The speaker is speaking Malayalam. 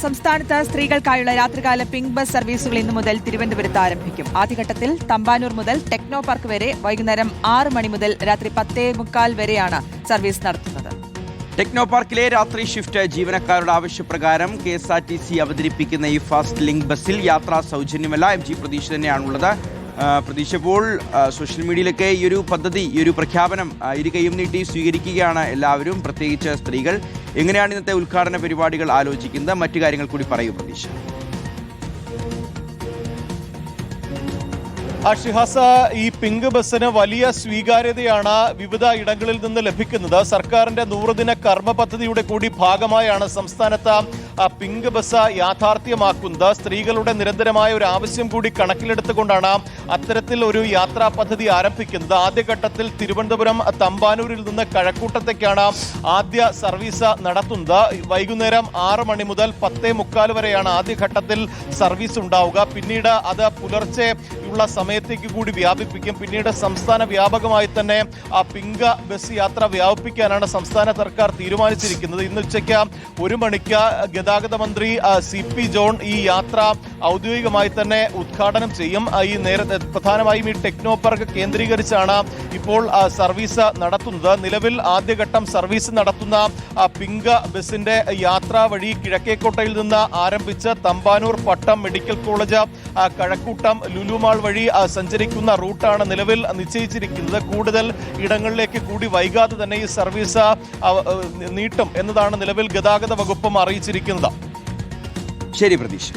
സംസ്ഥാനത്ത് സ്ത്രീകൾക്കായുള്ള രാത്രികാല പിങ്ക് ബസ് സർവീസുകൾ ഇന്നു മുതൽ തിരുവനന്തപുരത്ത് ആരംഭിക്കും. ആദ്യഘട്ടത്തിൽ തമ്പാനൂർ മുതൽ ടെക്നോ പാർക്ക് വരെ വൈകുന്നേരം 6 മണി മുതൽ രാത്രി 10:45 വരെയാണ് സർവീസ് നടത്തുന്നത്. ടെക്നോ പാർക്കിലെ രാത്രി ഷിഫ്റ്റ് ജീവനക്കാരുടെ ആവശ്യപ്രകാരം KSRTC അവതരിപ്പിക്കുന്ന ഈ ഫാസ്റ്റ് ലിങ്ക് ബസ്സിൽ യാത്രാ സൗജന്യമല്ല. MG പ്രതീക്ഷ തന്നെയാണുള്ളത്. പ്രതീക്ഷ, ഇപ്പോൾ സോഷ്യൽ മീഡിയയിലൊക്കെ ഈ ഒരു പദ്ധതി, ഈ ഒരു പ്രഖ്യാപനം ഇരു കൈയും നീട്ടി സ്വീകരിക്കുകയാണ് എല്ലാവരും, പ്രത്യേകിച്ച് സ്ത്രീകൾ. എങ്ങനെയാണ് ഇന്നത്തെ ഉദ്ഘാടന പരിപാടികൾ ആലോചിക്കുന്നത്? മറ്റു കാര്യങ്ങൾ കൂടി പറയൂ പ്രതീക്ഷ. ഷിഹാസ, ഈ പിങ്ക് ബസ്സിന് വലിയ സ്വീകാര്യതയാണ് വിവിധ ഇടങ്ങളിൽ നിന്ന് ലഭിക്കുന്നത്. സർക്കാരിന്റെ 100 ദിന കർമ്മ പദ്ധതിയുടെ കൂടി ഭാഗമായാണ് സംസ്ഥാനത്ത് പിങ്ക് ബസ് യാഥാർത്ഥ്യമാക്കുന്നത്. സ്ത്രീകളുടെ നിരന്തരമായ ഒരു ആവശ്യം കൂടി കണക്കിലെടുത്തുകൊണ്ടാണ് അത്തരത്തിൽ ഒരു യാത്രാ പദ്ധതി ആരംഭിക്കുന്നത്. ആദ്യഘട്ടത്തിൽ തിരുവനന്തപുരം തമ്പാനൂരിൽ നിന്ന് കഴക്കൂട്ടത്തേക്കാണ് ആദ്യ സർവീസ് നടത്തുന്നത്. വൈകുന്നേരം 6 മണി മുതൽ 10:45 വരെയാണ് ആദ്യഘട്ടത്തിൽ സർവീസ് ഉണ്ടാവുക. പിന്നീട് അത് പുലർച്ചെ ഉള്ള സമയത്തേക്ക് കൂടി വ്യാപിപ്പിക്കും. പിന്നീട് സംസ്ഥാന വ്യാപകമായി തന്നെ പിങ്ക് ബസ് യാത്ര വ്യാപിപ്പിക്കാനാണ് സംസ്ഥാന സർക്കാർ തീരുമാനിച്ചിരിക്കുന്നത്. ഇന്ന് ഉച്ചയ്ക്ക് 1 മണിക്ക് ഗതാഗത മന്ത്രി CP ജോൺ ഈ യാത്ര ഔദ്യോഗികമായി തന്നെ ഉദ്ഘാടനം ചെയ്യും. ഈ നേരത്തെ പ്രധാനമായും ഈ ടെക്നോ പാർക്ക് കേന്ദ്രീകരിച്ചാണ് ഇപ്പോൾ സർവീസ് നടത്തുന്നത്. നിലവിൽ ആദ്യഘട്ടം സർവീസ് നടത്തുന്ന പിങ്ക് ബസിന്റെ യാത്രാ വഴി കിഴക്കേക്കോട്ടയിൽ നിന്ന് ആരംഭിച്ച് തമ്പാനൂർ, പട്ടം, മെഡിക്കൽ കോളേജ്, കഴക്കൂട്ടം, ലുലുമാൾ വഴി സഞ്ചരിക്കുന്ന റൂട്ടാണ് നിലവിൽ നിശ്ചയിച്ചിരിക്കുന്നത്. കൂടുതൽ ഇടങ്ങളിലേക്ക് കൂടി വൈകാതെ തന്നെ ഈ സർവീസ് നീട്ടും എന്നതാണ് നിലവിൽ ഗതാഗത വകുപ്പും അറിയിച്ചിരിക്കുന്നത്. ശരി പ്രതീക്ഷ.